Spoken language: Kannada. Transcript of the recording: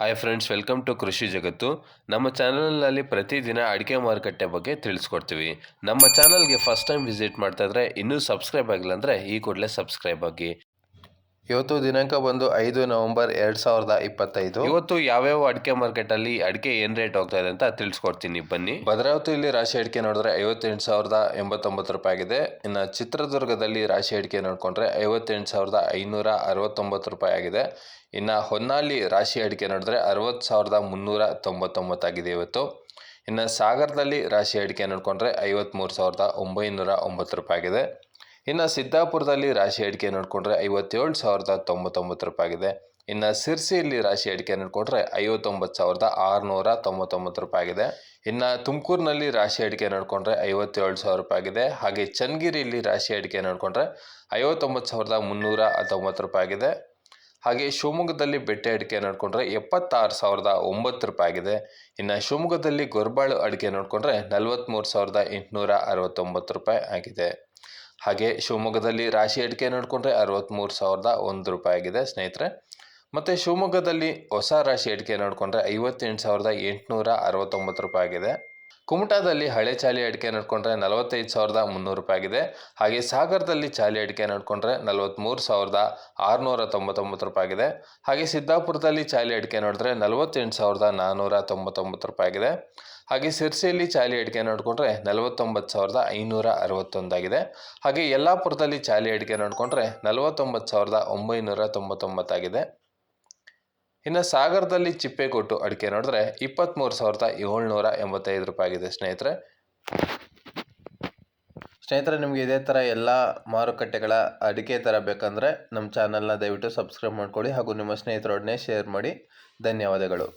ಹಾಯ್ ಫ್ರೆಂಡ್ಸ್, ವೆಲ್ಕಮ್ ಟು ಕೃಷಿ ಜಗತ್ತು. ನಮ್ಮ ಚಾನಲ್ನಲ್ಲಿ ಪ್ರತಿದಿನ ಅಡಿಕೆ ಮಾರುಕಟ್ಟೆ ಬಗ್ಗೆ ತಿಳಿಸ್ಕೊಡ್ತೀವಿ. ನಮ್ಮ ಚಾನಲ್ಗೆ ಫಸ್ಟ್ ಟೈಮ್ ವಿಸಿಟ್ ಮಾಡ್ತಾ ಇದ್ರೆ ಇನ್ನೂ ಸಬ್ಸ್ಕ್ರೈಬ್ ಆಗಿಲ್ಲ ಅಂದರೆ ಈ ಕೂಡಲೇ ಸಬ್ಸ್ಕ್ರೈಬ್ ಆಗಿ. ಇವತ್ತು ದಿನಾಂಕ ಬಂದು 5 ನವೆಂಬರ್ 2025. ಇವತ್ತು ಯಾವ್ಯಾವ ಅಡಿಕೆ ಮಾರ್ಕೆಟಲ್ಲಿ ಅಡಿಕೆ ಏನು ರೇಟ್ ಹೋಗ್ತಾ ಇದೆ ಅಂತ ತಿಳಿಸ್ಕೊಡ್ತೀನಿ, ಬನ್ನಿ. ಭದ್ರಾವತಿಯಲ್ಲಿ ರಾಶಿ ಅಡಿಕೆ ನೋಡಿದ್ರೆ 58,089 ರೂಪಾಯಿ ಆಗಿದೆ. ಇನ್ನು ಚಿತ್ರದುರ್ಗದಲ್ಲಿ ರಾಶಿ ಅಡಿಕೆ ನೋಡಿಕೊಂಡ್ರೆ 58,569 ರೂಪಾಯಿ ಆಗಿದೆ. ಇನ್ನು ಹೊನ್ನಾಳಿ ರಾಶಿ ಅಡಿಕೆ ನೋಡಿದ್ರೆ 60,399 ಆಗಿದೆ ಇವತ್ತು. ಇನ್ನು ಸಾಗರದಲ್ಲಿ ರಾಶಿ ಅಡಿಕೆ ನೋಡಿಕೊಂಡ್ರೆ 53,909 ರೂಪಾಯಿ ಆಗಿದೆ. ಇನ್ನು ಸಿದ್ದಾಪುರದಲ್ಲಿ ರಾಶಿ ಅಡಿಕೆ ನೋಡಿಕೊಂಡ್ರೆ 57,099 ರೂಪಾಯಿ ಆಗಿದೆ. ಇನ್ನು ಸಿರ್ಸಿಯಲ್ಲಿ ರಾಶಿ ಅಡಿಕೆ ನೋಡಿಕೊಂಡ್ರೆ 59,699 ರೂಪಾಯಿ ಆಗಿದೆ. ಇನ್ನು ತುಮಕೂರಿನಲ್ಲಿ ರಾಶಿ ಅಡಿಕೆ ನೋಡಿಕೊಂಡ್ರೆ 57,000 ರೂಪಾಯಿ ಆಗಿದೆ. ಹಾಗೆ ಚನ್ನಗಿರಿಯಲ್ಲಿ ರಾಶಿ ಅಡಿಕೆ ನೋಡಿಕೊಂಡ್ರೆ 59,319 ರೂಪಾಯಿ ಆಗಿದೆ. ಹಾಗೆ ಶಿವಮೊಗ್ಗದಲ್ಲಿ ಬೆಟ್ಟೆ ಅಡಿಕೆ ನೋಡಿಕೊಂಡ್ರೆ 76,009 ರೂಪಾಯಿ ಆಗಿದೆ. ಇನ್ನು ಶಿವಮೊಗ್ಗದಲ್ಲಿ ಗೊರ್ಬಾಳು ಅಡಿಕೆ ನೋಡಿಕೊಂಡ್ರೆ 43,869 ರೂಪಾಯಿ ಆಗಿದೆ. ಹಾಗೆ ಶಿವಮೊಗ್ಗದಲ್ಲಿ ರಾಶಿ ಅಡಿಕೆ ನೋಡಿಕೊಂಡ್ರೆ 63,001 ರೂಪಾಯಿ ಆಗಿದೆ ಸ್ನೇಹಿತರೆ. ಮತ್ತು ಶಿವಮೊಗ್ಗದಲ್ಲಿ ಹೊಸ ರಾಶಿ ಅಡಿಕೆ ನೋಡಿಕೊಂಡ್ರೆ 58,869 ರೂಪಾಯಿ ಆಗಿದೆ. ಕುಮಟಾದಲ್ಲಿ ಹಳೆ ಚಾಲಿ ಅಡಿಕೆ ನೋಡಿಕೊಂಡ್ರೆ 45,300 ರೂಪಾಯಿ ಆಗಿದೆ. ಹಾಗೆ ಸಾಗರದಲ್ಲಿ ಚಾಲಿ ಅಡಿಕೆ ನೋಡಿಕೊಂಡ್ರೆ 43,699 ರೂಪಾಯಿ ಆಗಿದೆ. ಹಾಗೆ ಸಿದ್ದಾಪುರದಲ್ಲಿ ಚಾಲಿ ಅಡಿಕೆ ನೋಡಿದ್ರೆ 48,499 ರೂಪಾಯಿ ಆಗಿದೆ. ಹಾಗೆ ಸಿರ್ಸಿಯಲ್ಲಿ ಚಾಲಿ ಅಡಿಕೆ ನೋಡಿಕೊಂಡ್ರೆ 49,561 ಆಗಿದೆ. ಹಾಗೆ ಯಲ್ಲಾಪುರದಲ್ಲಿ ಚಾಲಿ ಅಡಿಕೆ ನೋಡಿಕೊಂಡ್ರೆ 49,999 ಆಗಿದೆ. ಇನ್ನು ಸಾಗರದಲ್ಲಿ ಚಿಪ್ಪೆಕೊಟ್ಟು ಅಡಿಕೆ ನೋಡಿದ್ರೆ 23,785 ರೂಪಾಯಿ ಆಗಿದೆ ಸ್ನೇಹಿತರೆ. ನಿಮಗೆ ಇದೇ ಥರ ಎಲ್ಲ ಮಾರುಕಟ್ಟೆಗಳ ಅಡಿಕೆ ಥರ ಬೇಕಂದರೆ ನಮ್ಮ ಚಾನಲ್ನ ದಯವಿಟ್ಟು ಸಬ್ಸ್ಕ್ರೈಬ್ ಮಾಡ್ಕೊಳ್ಳಿ ಹಾಗೂ ನಿಮ್ಮ ಸ್ನೇಹಿತರೊಡನೆ ಶೇರ್ ಮಾಡಿ. ಧನ್ಯವಾದಗಳು.